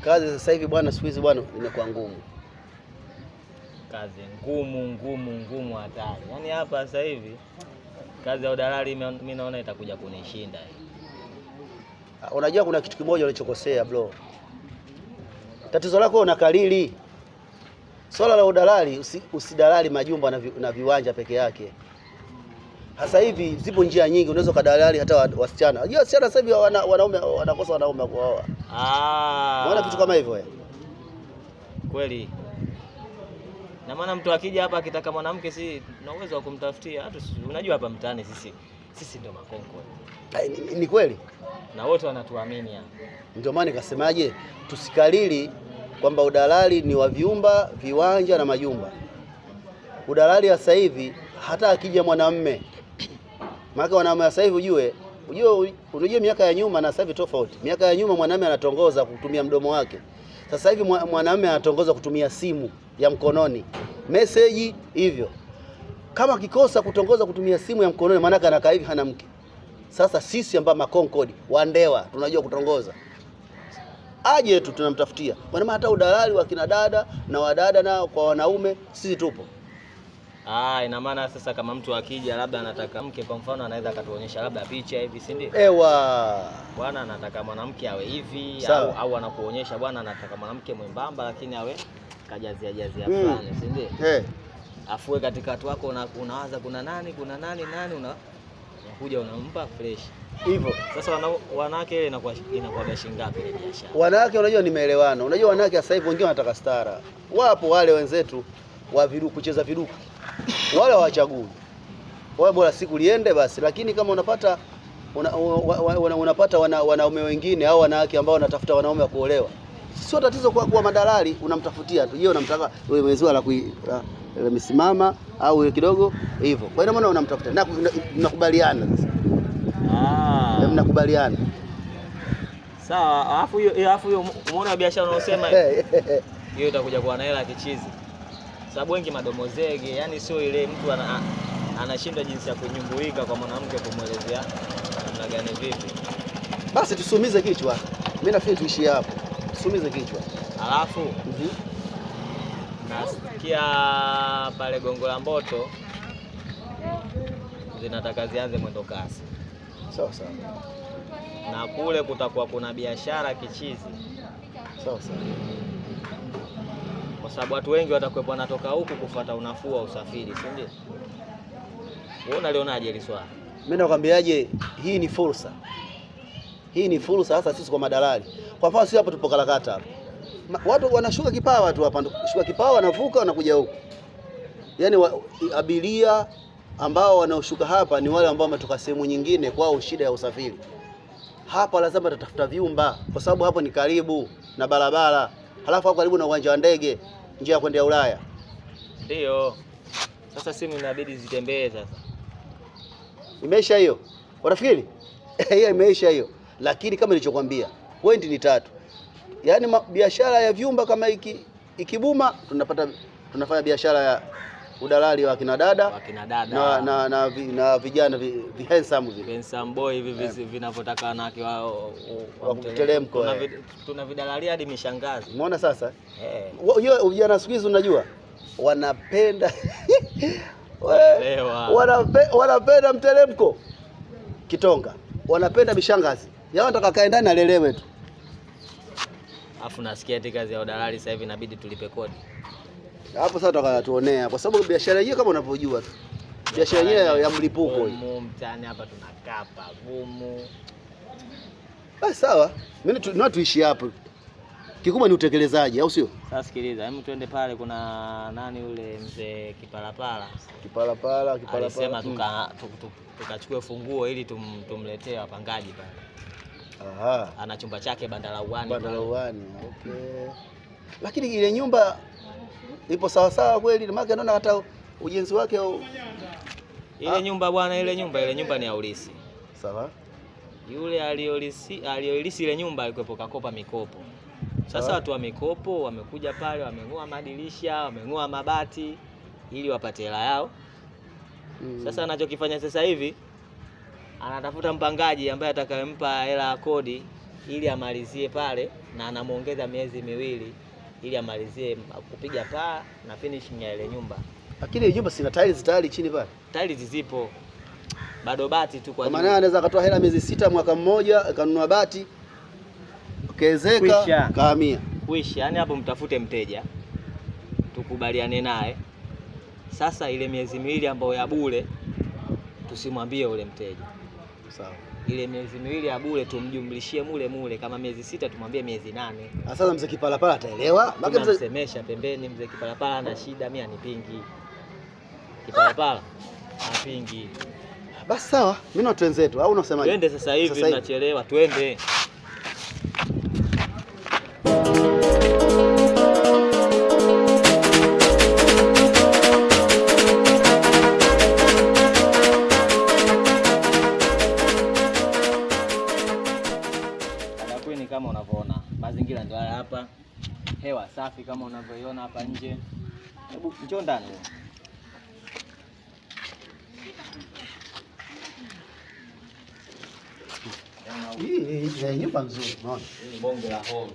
Kazi sasa hivi bwana, siku hizi bwana imekuwa ngumu. Kazi ngumu hatari. Yaani hapa sasa hivi kazi ya udalali mimi naona itakuja kunishinda. Unajua kuna kitu kimoja ulichokosea bro. Tatizo lako unakalili. Swala la udalali, usidalali majumba na viwanja peke yake. Sasa hivi zipo njia nyingi, unaweza kadalali hata wasichana. Unajua wasichana sasa hivi wanaume wanakosa wanaume kuoa. Unaona vitu kama hivyo wewe? Kweli. Na maana mtu akija hapa akitaka mwanamke, si na uwezo wa kumtafutia. Hata unajua hapa mtaani sisi ndio makonko. Ni kweli? Na wote wanatuamini hapa. Ndio maana nikasemaje, tusikalili kwamba udalali ni wa vyumba, viwanja na majumba. Udalali sasa hivi hata akija mwanamume, maana wanaume sasa hivi unajue miaka ya nyuma na sasa hivi tofauti. Miaka ya nyuma mwanamume anatongoza kutumia mdomo wake. Sasa hivi mwanamume anatongoza kutumia simu ya mkononi, message hivyo. Kama kikosa kutongoza kutumia simu ya mkononi, maana anakaa hivi hana mke. Sasa sisi ambao makonkodi wandewa tunajua kutongoza, aje tu tunamtafutia. Maana hata udalali wa kina dada na wadada na kwa wanaume sisi tupo. Ina maana sasa kama mtu akija labda anataka mke, kwa mfano anaweza akatuonyesha labda picha hivi, si ndio? Bwana anataka mwanamke awe hivi, au anakuonyesha bwana anataka mwanamke mwembamba lakini awe kajazia fulani, si ndio? Afue katika watu wako unawaza kuna nani unakuja unampa fresh. Hivyo. Sasa wanawake inakuwa shilingi ngapi ile biashara? Wanawake unajua nimeelewana. Unajua wanawake sasa hivi wengine wanataka stara. Wapo wale wenzetu wa viruku, kucheza viruku. Wale hawachagui. Wao bora siku liende basi, lakini kama unapata wanaume wengine au wanawake ambao wanatafuta wanaume wa kuolewa, sio tatizo kwa madalali, unamtafutia tu. Je, unamtaka wewe mweziwa la misimama au kidogo hivyo. Kwa hiyo maana unamtafuta. Na mnakubaliana sasa. Mnakubaliana. Sawa, alafu hiyo umeona biashara unaosema hiyo itakuja kuwa na hela kichizi. Sababu wengi madomo zege, yani sio ile mtu anashindwa jinsi ya kunyumbulika kwa mwanamke kumuelezea namna gani vipi. Basi tusumize kichwa. Mimi nafikiri tuishie hapo. Tusumize kichwa. Alafu nasikia pale Gongo la Mboto zinataka zianze mwendo kasi. Sawa. Na kule kutakuwa kuna biashara kichizi. Sawa. Kwa sababu watu wengi watakuwa wanatoka huku kufuata unafuu wa usafiri, si ndio? Wewe unalionaje hili swala? Mimi nakwambiaje, hii ni fursa. Hii ni fursa hasa sisi kwa madalali. Kwa mfano sisi hapo tupo Kalakata hapo. Watu wanashuka Kipawa tu hapa, shuka Kipawa wanavuka wanakuja huku. Yaani abiria ambao wanaoshuka hapa ni wale ambao wametoka sehemu nyingine kwao shida ya usafiri. Hapa lazima tutafuta vyumba kwa sababu hapo ni karibu na barabara. Halafu hapo karibu na uwanja wa ndege, njia ya kwenda Ulaya. Ndio. Sasa simu inabidi zitembee sasa. Imeisha hiyo. Unafikiri? Hiyo imeisha hiyo. Lakini kama nilichokuambia, point ni 3. Yaani biashara ya vyumba kama ikibuma tunafanya biashara ya udalali wa kina dada na vijana handsome boy hivi vinavyotaka wanawake wao wa kutelemko. Tuna vidalali hadi mishangazi. Umeona sasa? Vijana siku hizi unajua wanapenda wanapenda mtelemko kitonga, wanapenda mishangazi. Yao nataka kae ndani alelewe tu. Afu nasikia eti kazi ya udalali sasa hivi inabidi tulipe kodi. Hapo sasa tutakatuonea kwa sababu biashara yenyewe kama unavyojua tu. Biashara yenyewe ya mlipuko hii. Mtaani hapa tunakaa pagumu. Basi sawa. Mimi tuishi hapo. Kikubwa ni utekelezaji au sio? Sasa sikiliza, hebu twende pale, kuna nani yule mzee Kipalapala. Alisema tukachukue funguo ili tumletee wapangaji pale. Ana chumba chake Bandalauani. Okay. Lakini ile nyumba ipo sawa kweli? Maana naona hata ujenzi wake ile nyumba bwana, ile nyumba ni ya ulisi. Sawa. Yule aliyoilisi ile nyumba alikuwepo kakopa mikopo. Sasa watu wa mikopo wamekuja pale, wameng'oa madirisha, wameng'oa mabati ili wapate hela yao. Sasa anachokifanya sasa hivi anatafuta mpangaji ambaye atakayempa hela ya kodi ili amalizie pale, na anamuongeza miezi 2 ili amalizie kupiga paa na finishing ya ile nyumba. Lakini nyumba sina tiles tayari chini pale. Tiles zipo. Bado bati tu kwa maana anaweza akatoa hela miezi 6 mwaka mmoja akanunua bati. Ukiwezeka kahamia. Kuishi, yani hapo mtafute mteja. Tukubaliane naye. Sasa ile miezi 2 ambayo ya bure tusimwambie ule mteja. Sawa. Ile miezi 2 ya bure tumjumlishie mule, kama miezi 6 tumwambie miezi 8. Sasa mzee Kipalapala ataelewa? Baki msemesha pembeni, mzee Kipalapala ana shida, mimi anipingi. Kipalapala apingi. Basi sawa, mimi na twenzetu au unasemaje? Twende sasa hivi, tunachelewa, twende. Kama unavyoona mazingira ndio haya hapa, hewa safi kama unavyoiona hapa nje. Hebu njoo ndani. Hii nyumba nzuri, unaona? Hii bonge la hall.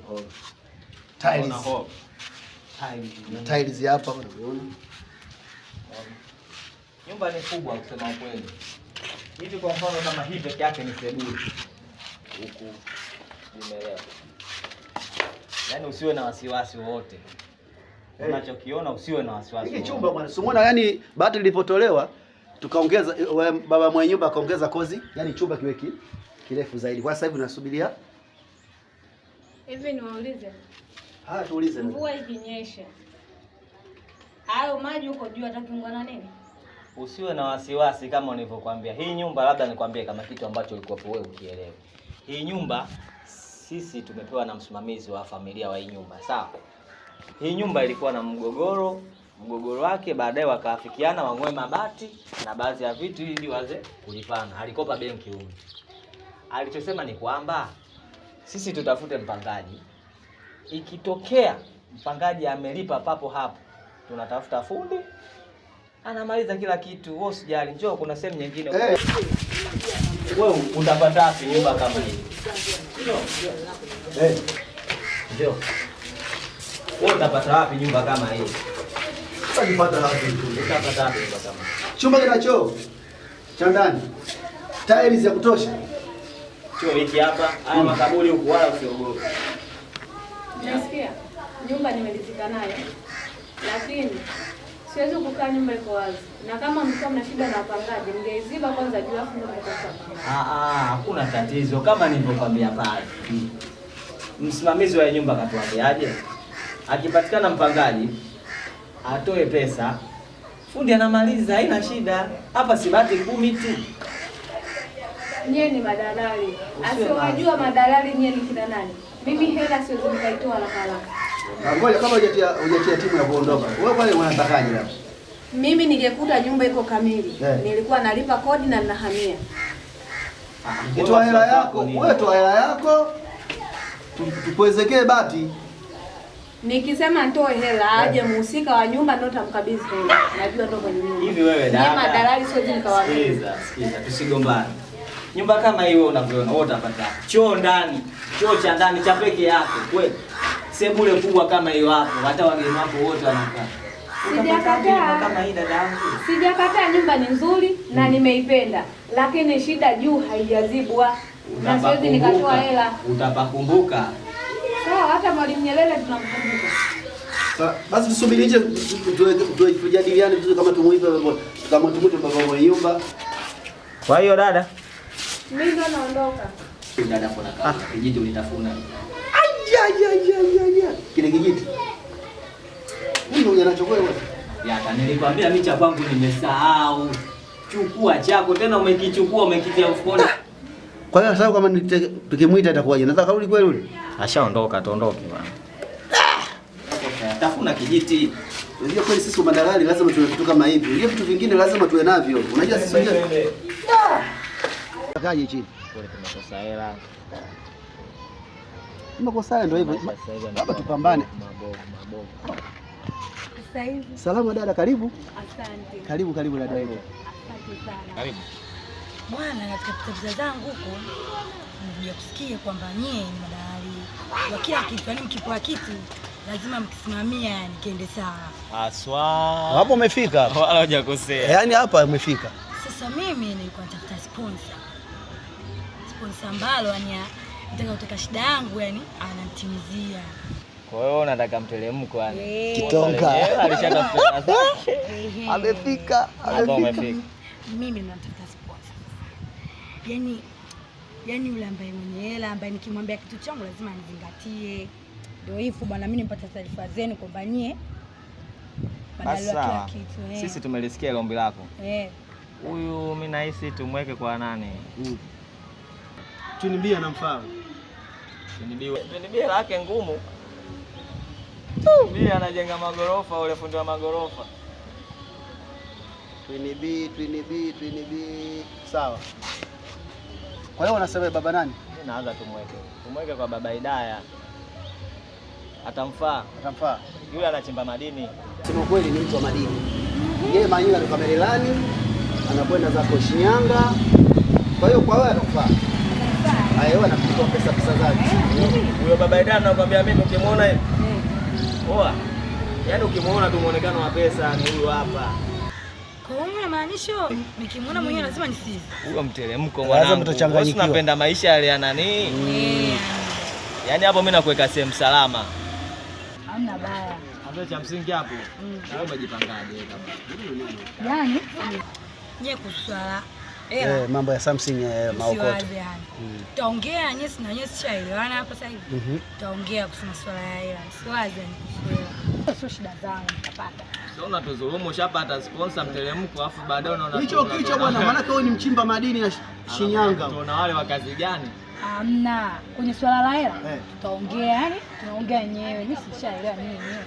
Tiles hapa unaona? Nyumba ni kubwa kusema kweli. Hivi kwa mfano kama hii peke yake ni sebule. Huku umeelewa? Yaani usiwe na wasiwasi wote. Unachokiona usiwe na wasiwasi. Hiki chumba bwana, umeona yani bati lilipotolewa tukaongeza, baba mwenye nyumba akaongeza kozi, yani chumba kiwe kirefu zaidi. Kwa sasa hivi nasubiria. Hivi niwaulize. Tuulize. Mvua ikinyesha, hayo maji huko juu atakiungwa na nini? Usiwe na wasiwasi kama nilivyokuambia. Hii nyumba labda nikwambie kama kitu ambacho ulikuwa wewe ukielewe. Hii nyumba sisi tumepewa na msimamizi wa familia wa hii nyumba. Sawa? Hii nyumba ilikuwa na mgogoro wake, baadaye wakaafikiana wang'oe mabati na baadhi ya vitu ili waze kulipana. Alikopa benki huyu. Alichosema ni kwamba sisi tutafute mpangaji. Ikitokea mpangaji amelipa papo hapo, tunatafuta fundi anamaliza kila kitu. Wewe usijali, njoo kuna sehemu nyingine. Wewe utapata wapi nyumba kama hii? Njoo. Wewe utapata wapi nyumba kama hii? Utapata wapi nyumba kama hii? Chumba kina choo cha ndani. Tiles ya kutosha. Choo hiki hapa, haya makaburi huko wala usiogope. Nasikia nyumba nimelizika nayo, lakini siwezi kukaa nyumba iko wazi. Na kama mlikuwa mna shida na wapangaji, mngeiziba kwanza juu afu ndio mtakosa. Hakuna tatizo kama nilivyokuambia pale. Msimamizi wa nyumba katuambiaje? Akipatikana mpangaji atoe pesa, fundi anamaliza, haina shida. Hapa si bati 10 tu. Nyie ni madalali. Asiwajua madalali nyie ni kina nani? Mimi hela siwezi nikaitoa haraka. Ngoja kama hujatia timu ya kuondoka. Wewe pale unatakaje labda? Mimi ningekuta nyumba iko kamili. Nilikuwa nalipa kodi na ninahamia. Toa hela yako. Wewe toa hela yako. Tupoezekee bati. Nikisema nitoe hela aje muhusika wa nyumba ndio tamkabidhi hela. Najua ndio kwenye nyumba. Hivi wewe dada. Ni madalali siwezi nikawaambia. Sikiza, tusigombane. Nyumba kama hiyo unavyoona wewe utapata choo ndani, choo cha ndani cha peke yake. Kweli. Sebule kubwa kama hiyo hapo, hata wageni wako wote wanakaa. Sijakataa kama hii dada yangu. Sijakataa, nyumba ni nzuri na nimeipenda. Lakini shida juu haijazibwa. Na siwezi nikatoa hela. Utapakumbuka. Sawa, hata Mwalimu Nyerere tunamkumbuka. Sasa basi tusubiri nje tujadiliane vizuri kama tumuipe kama tumute baba mwenye nyumba. Kwa hiyo dada, mimi ndo naondoka. Dada kuna kama kijiti ulitafuna. Kile kijiti. Mimi ndio ninachokoa wewe. Yaka nilikwambia mimi cha kwangu nimesahau. Chukua chako tena umekichukua umekitia mfukoni. Kwa hiyo sasa kama tukimuita atakuwaje? Nataka karudi kweli yule. Ashaondoka, tuondoke bwana. Tafuna kijiti. Unajua kweli sisi madalali lazima tuwe vitu kama hivi. Ndio vitu vingine lazima tuwe navyo. Unajua sisi wenyewe. Kaje chini. Kule tumekosa hela. Tumekosa ndio hivyo. Baba tupambane. Mabovu. Sasa hivi. Salamu dada, karibu. Asante. Karibu dada yangu. Asante sana. Karibu. Bwana, katika pita zangu huko nimekuja kusikia kwamba nyie ni madalali wa kila kitu, yani mkipewa kitu lazima mkisimamia, yani kiende sawa. Aswa. Hapo umefika. Wala hujakosea. Yaani hapa umefika. Sasa mimi nilikuwa natafuta sponsor ambalo yani nataka kutaka shida yangu yani ananitimizia. Kwa hiyo unataka mtelemko yani. Kitonga. Alishatafuta zake. Amefika. Hapo umefika. Mimi natafuta sponsor. Yaani yule ambaye mwenye hela, ambaye nikimwambia kitu changu lazima anizingatie. Ndio hivyo bwana, mimi nipata taarifa zenu kwamba nyie badala ya kila kitu. Sisi tumelisikia ombi lako. Huyu mimi nahisi tumweke kwa nani? Twin B anamfahamu. Twin B lake ngumu. Mimi anajenga magorofa, ule fundi wa magorofa. Twin B. Sawa. Kwa hiyo unasema baba nani? Mimi naanza tumweke kwa baba Hidaya. Atamfaa. Yule anachimba madini. Sema kweli ni mtu wa madini. Yeye Manyula ndo Kamerelani, anakwenda zako Shinyanga. Kwa hiyo kwa wewe anakufaa. Haya, wewe anakutoa pesa zake. Huyo baba Hidaya anakuambia mimi ukimwona hivi. Poa. Yaani ukimwona tu muonekano wa pesa ni huyu hapa. Kwa hiyo unamaanisha nikimwona mwenyewe lazima nisize. Huyo mtelemko mwanangu. Wewe unapenda maisha yale ya nani? Yaani hapo mimi nakuweka sehemu salama. Hamna baya. Hapo cha msingi hapo. Wewe umejipangaje kama? Yaani nye kuswala. Mambo ya Samsung maokoto. Taongea nyesi na nyesi chaelewana hapa sasa hivi. Taongea kusema swala ya hela. Siwaze ni kuswala. Sio shida zangu nitapata. Sio unatuzulumu ushapata sponsor mtelemko afu baadaye unaona hicho bwana, maana wewe ni mchimba madini ya Shinyanga. Tunaona wale wa kazi gani? Hamna. Kwenye swala la hela tutaongea, yani tunaongea wenyewe. Mimi sishaelewa nini wenyewe.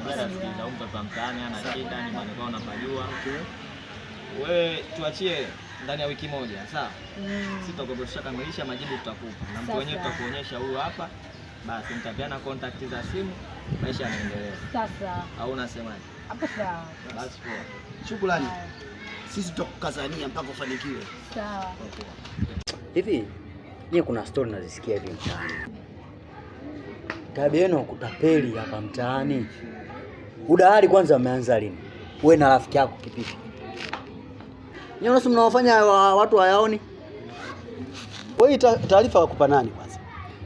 Basi ndio mtu mtaani ana shida ni maana unapajua. Wewe tuachie ndani ya wiki moja, sawa? Sisi tutakuboresha kamilisha majibu tutakupa. Na mtu wenyewe tutakuonyesha huyu hapa. Basi mtapeana contact za simu, maisha yanaendelea. Sasa. Au unasemaje? Hapo sawa. Basi poa. Shukrani. Sisi tutakukazania mpaka ufanikiwe. Sawa. Hivi nyie kuna story nazisikia hivi mtaani. Tabia yenu kutapeli hapa mtaani. Udahari kwanza umeanza lini? Wewe na rafiki yako kipipi. Nyie unasema mnawafanya watu hayaoni? Wewe taarifa wakupa nani kwanza?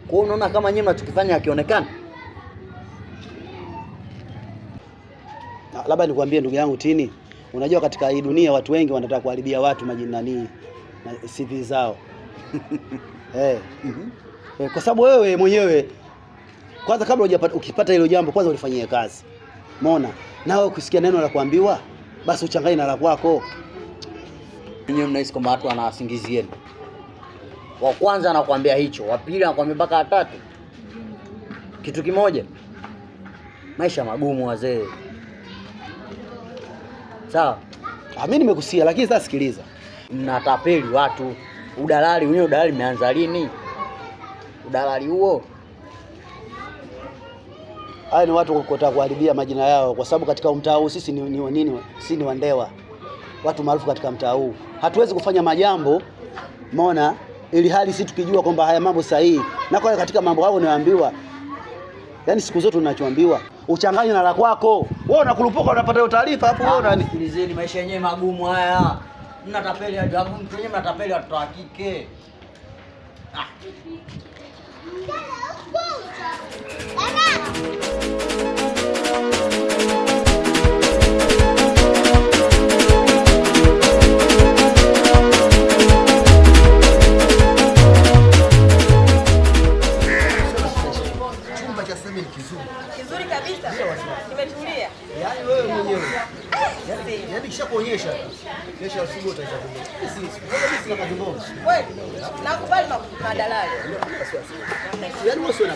Kwa hiyo unaona kama nyie mnachokifanya akionekana? Labda nikwambie ndugu yangu Tini, unajua katika hii dunia watu wengi wanataka kuharibia watu majina na CV zao. Kwa sababu wewe mwenyewe kwanza kabla ukipata hilo jambo kwanza ulifanyie kazi. Umeona? Nawe ukisikia neno la kuambiwa basi uchanganye na la kwako. Ninyi mnahisi kwamba watu wanawasingizieni. Wa kwanza anakuambia hicho, wa pili anakuambia mpaka watatu. Kitu kimoja. Maisha magumu wazee. Sawa? Mimi nimekusikia lakini sasa sikiliza. Mnatapeli watu. Udalali wenyewe, udalali umeanza lini? Udalali huo haya ni watu kukota kuharibia majina yao, kwa sababu katika mtaa huu sisi ni nini? Sisi ni wandewa, watu maarufu katika mtaa huu. Hatuwezi kufanya majambo, umeona, ili hali sisi tukijua kwamba haya mambo sahihi. Na kwa katika mambo hayo naambiwa, yani siku zote tunachoambiwa uchanganye na la kwako. Wewe unakurupuka unapata hiyo taarifa hapo wewe nani? Sikilizeni, maisha yenyewe magumu haya. Mnatapeli hadi hapo, mtu wenyewe mnatapeli watoto wa kike. Chumba cha sema ni kizuri kabisa. Nimetulia. Yaani wewe mwenyewe. Yaani kisha kuonyesha. Kesho asubuhi utaisha kumbe. Sisi na kazi mbovu. Wewe nakubali madalali. Yaani wewe sio na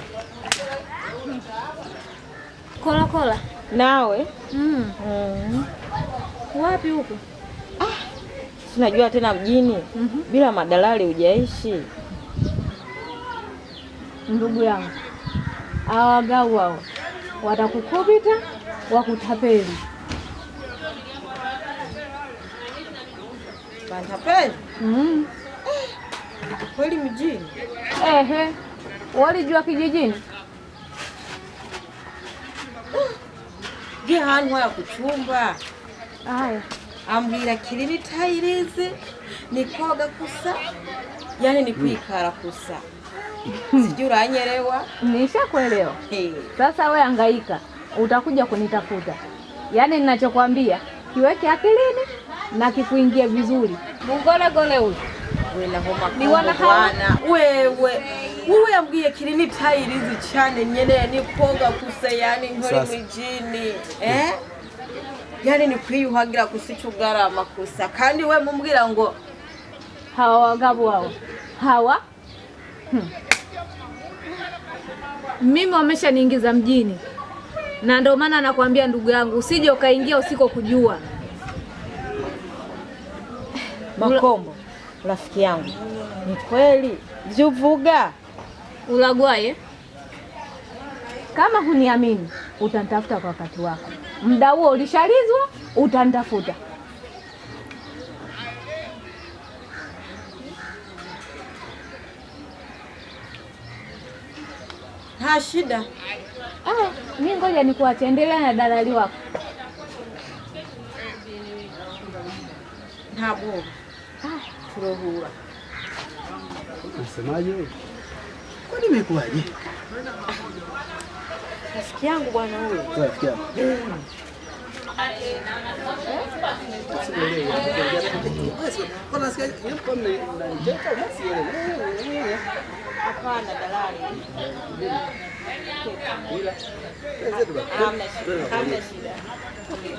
Kola. Nawe? Wapi huko? Sinajua tena mjini. Bila madalali hujaishi. Ndugu yangu. Hawagau wao. Watakukubita, wakutapeli. Watapeli? Kweli mjini? Ehe, walijua kijijini? Je, hantu haya kuchumba Haya, ambwira kilini tayirizi nikoga kusa, yani ni kwikara kusa. Sijui uranyelewa? nishakuelewa. Hey. Sasa we hangaika, utakuja kunitafuta. Yaani ninachokwambia kiweke akilini na kikuingie vizuri. Mugole huyu Wena homa ni wana bwana. Wewe ambwiye kilini tayirizi cyane nyene nikoga kusa, yani nkori mwijini. Yani ni kwiyuhagira kusicugarama kusa, kandi we mumbwira ngo hawa wagabo hawa mimi wameshaniingiza mjini, na ndio maana nakwambia ndugu yangu, usije ukaingia usiko kujua. Makombo, rafiki yangu, ni kweli vyuvuga Ulagwaye, kama huniamini utanitafuta kwa wakati wako. Muda huo ulishalizwa, utanitafuta. ha shida. Mimi ngoja nikuache, endelea na dalali wako. Ntabwo turohura. Unasemaje wewe? Kwani imekuwaje? Rafiki yangu bwana huyo. Rafiki yangu. Hapana dalali. Hamna shida.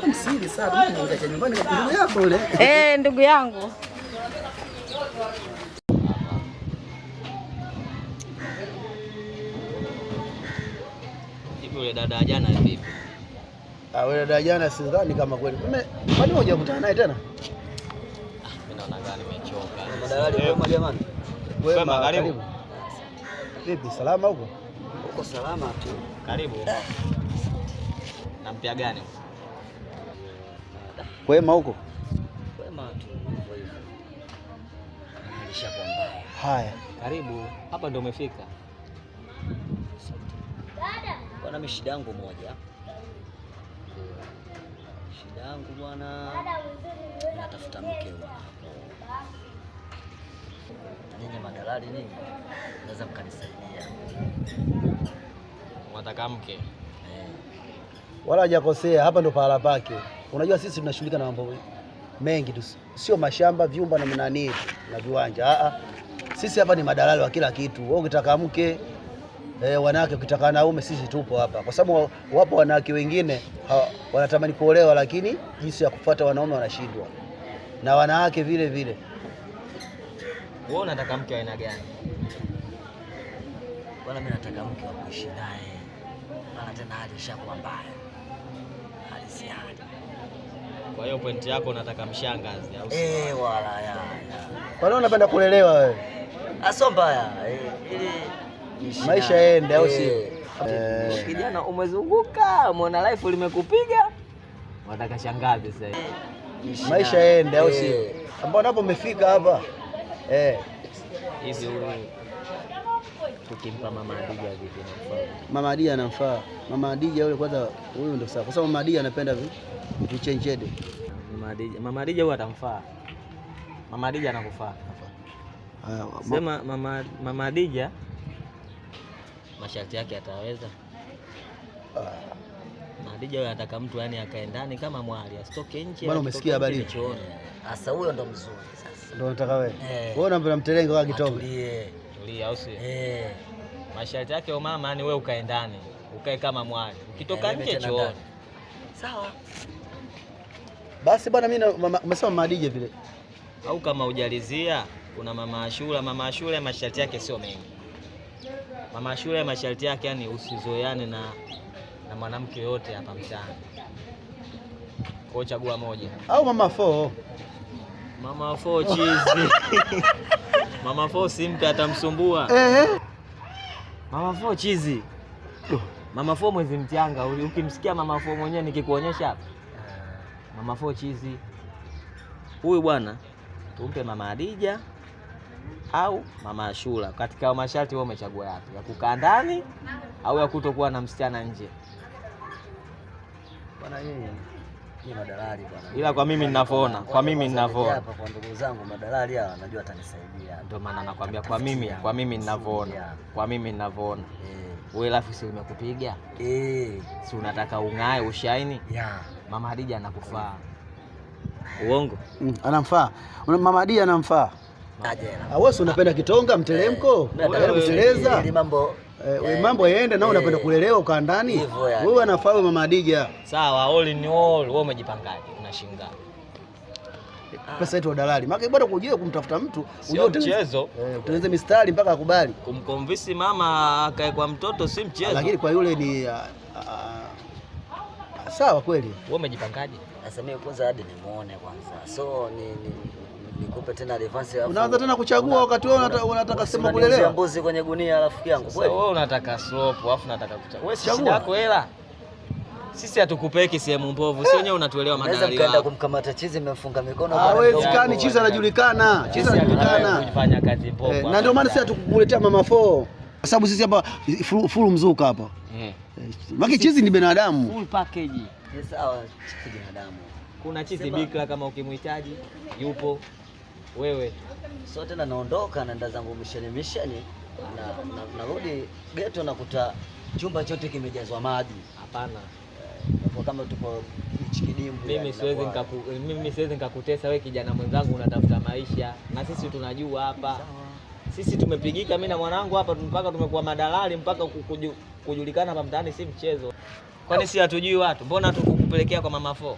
Msiri sana, mimi nitacha nyumbani kwa ndugu yako yule. Ndugu yangu. Yule dada jana vipi? Wewe dada jana sidhani kama kweli. Kwani hujakutana naye tena? Mimi naona gani nimechoka. Madalali kwema jamani. Kwema, karibu. Vipi, salama huko? Uko salama tu. Karibu. Nampia gani? Kwema huko? Kwema tu hivyo hivyo. Alishakuwa mbaya. Haya. Karibu. Hapa ndio umefika. Bwana, mimi shida yangu moja. Shida yangu bwana, natafuta mke huko. Ninyi madalali nini? Naweza mkanisaidia. Unataka mke? Wala hajakosea, hapa ndo pahala pake. Unajua sisi tunashughulika na mambo mengi tu. Sio mashamba, vyumba na nani na viwanja. Sisi hapa ni madalali wa kila kitu. Wewe ukitaka mke, wanawake ukitaka wanaume, sisi tupo hapa. Kwa sababu wapo wanawake wengine wanatamani kuolewa, lakini jinsi ya kufuata wanaume wanashindwa. Na wanawake vile vile. Wewe unataka mke wa aina gani? Bwana, mimi nataka mke wa kuishi naye. Maana tena hali ishakuwa mbaya. Hali si hali. Kwa hiyo pointi yako unataka mshangazi au si? Wala ya. Kwa nini unapenda kulelewa wewe? Aso mbaya. Ili maisha yaende au si? Kijana umezunguka, umeona life limekupiga. Unataka shangazi sasa hivi. Maisha yaende au si? Ambao napo umefika hapa. Hivi huyu tukimpa Mama Adija vipi namfaa? Mama Adija anamfaa. Mama Adija yule kwanza, huyu ndio sawa. Kwa sababu Mama Adija anapenda vichenjede. Mama Adija huyu atamfaa. Mama Adija anakufaa. Sema Mama Adija masharti yake ataweza. Mama Adija huyu anataka mtu yani akae ndani kama mwali, asitoke nje. Bwana, umesikia habari? Sasa huyo ndo mzuri sasa. Ndio nataka wewe. Wewe unampenda mtelenge kwa kitonga. Tulia au si? Masharti yake o mama yani wewe ukae ndani, ukae kama mwali. Ukitoka nje chooni. Sawa. Basi bwana, mimi umesema Mama Adija vile. Au kama hujalizia kuna Mama Ashura. Mama Ashura masharti yake sio mengi. Mama Ashura masharti yake yani usizoeane na mwanamke yote hapa mtaani. Kwa chagua moja. Au Mama Fo. Mama Fo chizi. Mama Fo si mtu atamsumbua. Mama Fo chizi. Mama Fo mwezi mchanga. Ukimsikia Mama Fo mwenyewe nikikuonyesha hapa. Mama Fo chizi. Huyu bwana tumpe Mama Adija. au mama Ashura. Katika masharti wewe umechagua yapi? Ya kukaa ndani au ya kutokuwa na msichana nje? Bwana ni madalali bwana. Ila kwa mimi ninavyoona, hapa kwa ndugu zangu madalali hawa najua atanisaidia. Ndio maana nakwambia kwa mimi ninavyoona. Wewe lafu si umekupiga? Si unataka ung'ae ushaini? Mama Hadija anakufaa. Uongo? Anamfaa. Mama Hadija anamfaa. Wewe si unapenda kitonga mteremko? Unataka kuteleza? Ili mambo yaende na unapenda kulelewa ukaa ndani. Wewe anafaa wewe Mama Hadija. Sawa, all in all wewe umejipangaje? Unashinga. Pesa yetu dalali. Maana bado kujua kumtafuta mtu, ujue mchezo. Utengeneze mistari mpaka akubali. Kumconvince mama akae kwa mtoto si mchezo. Lakini kwa yule ni sawa kweli. Wewe umejipangaje? Sasa mimi kwanza hadi nimuone kwanza. So nikupe tena advance hapo. Unaanza tena kuchagua wakati wewe unataka sema kulelewa. Mbuzi kwenye gunia rafiki yangu kweli. Wewe unataka slope alafu unataka kuchagua. Wewe si shida yako hela. Sisi hatukupeki sehemu mbovu. Si wenyewe unatuelewa madalali wao. Unaweza kwenda kumkamata chizi mmefunga mikono bwana. Hawezekani, chizi anajulikana. Chizi anajulikana. Kufanya kazi mbovu. Na ndio maana sisi hatukukuletea mama 4. Kwa sababu sisi hapa full mzuka hapa. Maki chizi ni binadamu. Full package. Sawa, chizi binadamu. Kuna chizi bikra kama ukimhitaji yupo. Wewe so tena naondoka naenda zangu misheni na narudi ghetto nakuta chumba chote kimejazwa maji. Hapana. Kwa kama tupo kidimbwi. Mimi siwezi nikakutesa wewe kijana mwenzangu unatafuta maisha. Na sisi tunajua hapa. Sisi tumepigika mimi na mwanangu hapa mpaka tumekuwa madalali mpaka kujulikana hapa mtaani si mchezo. Kwani si hatujui watu? Mbona tukukupelekea kwa mama 4?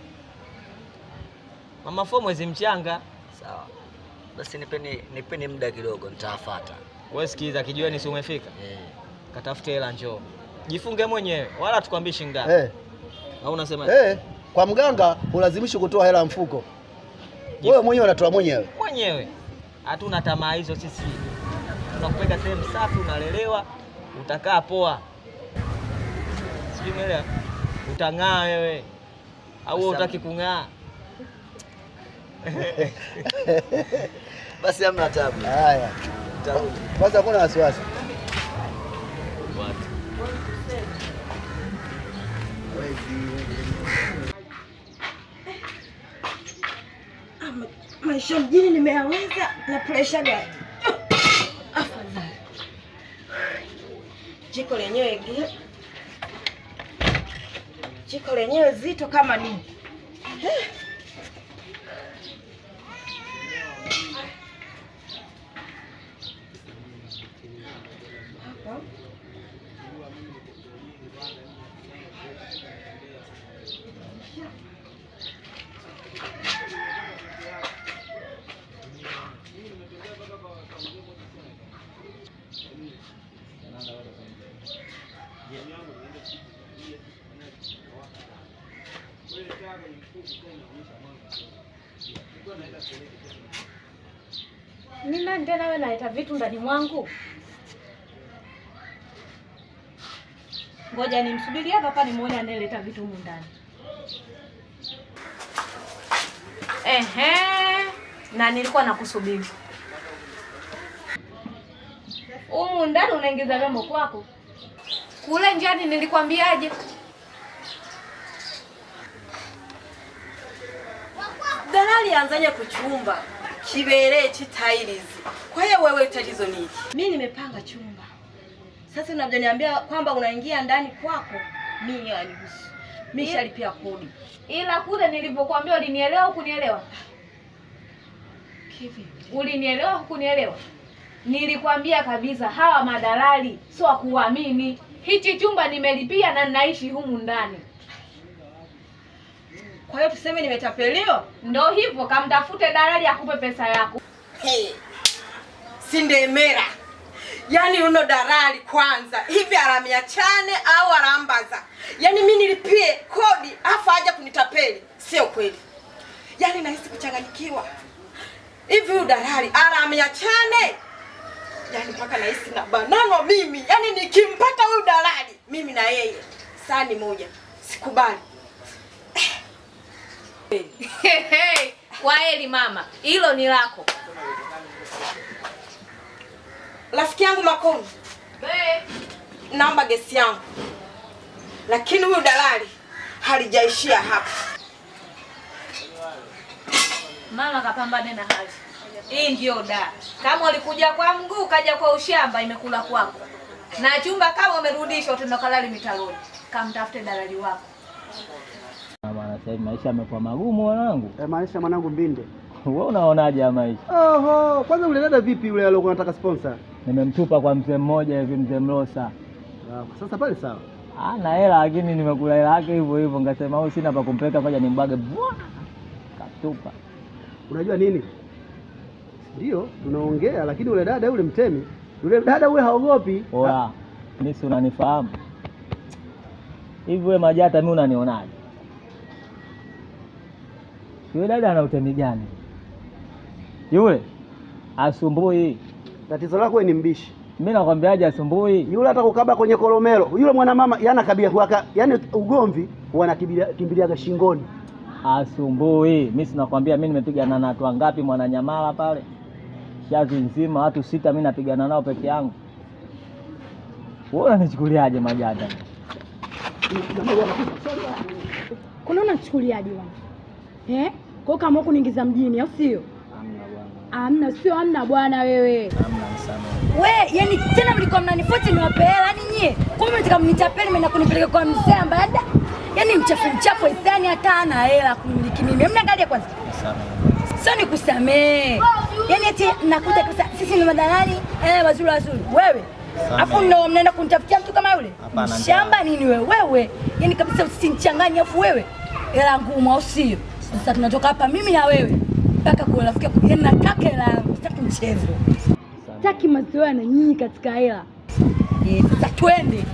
Mama 4 mwezi mchanga. Sawa. Basi nipeni muda kidogo nitafuata. Wewe sikiza kijiweni si umefika? Katafute hela njoo. Jifunge mwenyewe wala tukwambii shilingi ngapi. Au unasema? Kwa mganga ulazimishi kutoa hela mfuko. Wewe mwenyewe unatoa mwenyewe. Hatuna tamaa hizo sisi. Tunakupeka sehemu safi unalelewa, utakaa poa. Sijui umeelewa? Utang'aa wewe. Au unataka kung'aa? Basi hamna tabu. Haya. Kwanza hakuna wasiwasi. Maisha mjini nimeyaweza na pressure gani? Afadhali. Jiko lenyewe zito kama nini? Ni nani tena wewe naita vitu ndani mwangu? Ngoja nimsubirie hapa nimuone anayeleta vitu humu ndani. Na nilikuwa nakusubiri. Humu ndani unaingiza vyombo kwako. Kule njiani nilikwambiaje? Dalali anzanye kuchumba kibereye chitailizi. Kwa hiyo wewe tatizo nini? Mimi nimepanga chumba. Sasa unajaniambia kwamba unaingia ndani kwako, mimi hanihusu. Mimi shalipia kodi. Ila kule nilivyokuambia ulinielewa au kunielewa? Kivi? Ulinielewa au kunielewa? Nilikwambia kabisa hawa madalali sio kuamini. Hichi chumba nimelipia na ninaishi humu ndani. Kwa hiyo tuseme nimetapeliwa? Ndio hivyo, kamtafute dalali akupe pesa yako. Sindemera. Yaani uno dalali kwanza. Hivi aramia chane au arambaza. Yaani mimi nilipie kodi afa aje kunitapeli. Sio kweli. Yaani nahisi kuchanganyikiwa. Hivi huyu dalali aramia chane. Yaani mpaka nahisi na banano mimi. Yaani nikimpata huyu dalali mimi na yeye sani moja. Sikubali. Kwa heli mama, hilo ni lako. Rafiki yangu Makonde. Naomba gesi yangu. Lakini huyu dalali halijaishia hapa. Mama kapambane na hali. Hii ndio da. Kama ulikuja kwa mguu kaja kwa ushamba imekula kwako. Na chumba kama umerudishwa tunakalali mitaloni. Kamtafute dalali wako. Mama sasa hivi maisha yamekuwa magumu mwanangu. Maisha mwanangu Mbinde. Wewe unaonaje ya maisha? Oho, kwanza ule dada vipi yule aliyokuwa anataka sponsor? Nimemtupa kwa mzee mmoja hivi, mzee Mlosa. Sasa pale sawa. Na hela lakini nimekula hela yake hivyo hivyo, ngasema au sina pa kumpeleka ngoja nimbage. Katupa. Unajua nini? Ndio, tunaongea lakini ule dada yule mtemi, yule dada yule haogopi. Oya, mimi si unanifahamu. Hivi wewe Majata mimi unanionaje? Yule dada ana utemi gani? Yule asumbui. Tatizo lako wewe ni mbishi. Mimi nakwambiaje asumbui? Yule hata kukaba kwenye kolomelo. Yule mwanamama yana kabia kuaka, yani ugomvi wanakimbiliaga shingoni. Asumbui. Mimi sinakwambia mimi nimepigana na watu wangapi Mwananyamala pale. Shazi nzima watu 6 mimi napigana nao peke yangu. Wewe unanichukuliaje Majata? Kuna unachukuliaje bwana? Kwa kama uko niingiza mjini au sio? Hamna bwana. Hamna, sio hamna bwana wewe. Hamna sana. We, yani tena mlikuwa mnanifuata niwape hela yani nyie. Kwa nini mtaka mnitapeli mimi na kunipeleka kwa mzee ambaye yani mchafu isani hata ana hela kumiliki mimi. Mnaangalia kwanza. Sana. Sio nikusamee. Yani eti nakuja kwa sisi ni madalali, wazuri. Wewe. Afu ndo mnaenda kunitafutia mtu kama yule? Shamba nini wewe? Yani kabisa usinichanganye afu wewe. Hela ngumu au sio? Sasa tunatoka hapa mimi na wewe. Mpaka kwa rafiki yako yani nataka hela yangu, sitaki mchezo. Sitaki mazoea na nyinyi katika hela. Sasa twende.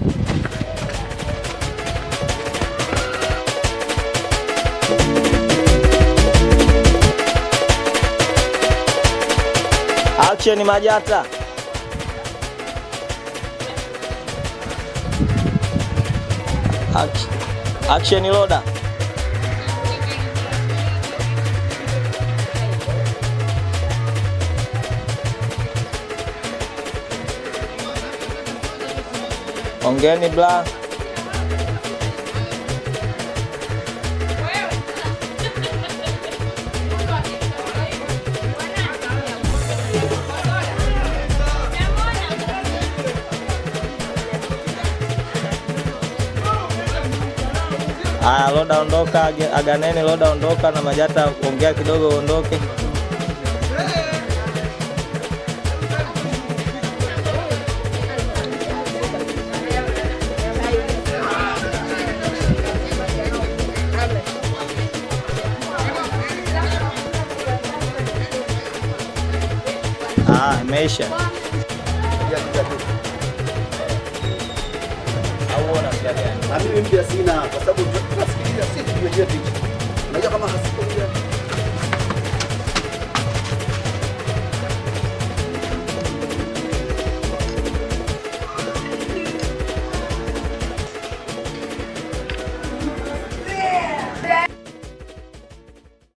Action Majata. Action loader. Ongeni bla. Loda ondoka, Aganeni Loda ondoka na Majata ongea kidogo ondoke. Imeisha. Auona mjadala. Mimi mpya sina kwa sababu tunasikiliza sisi tunajua picha. Unajua kama hasipo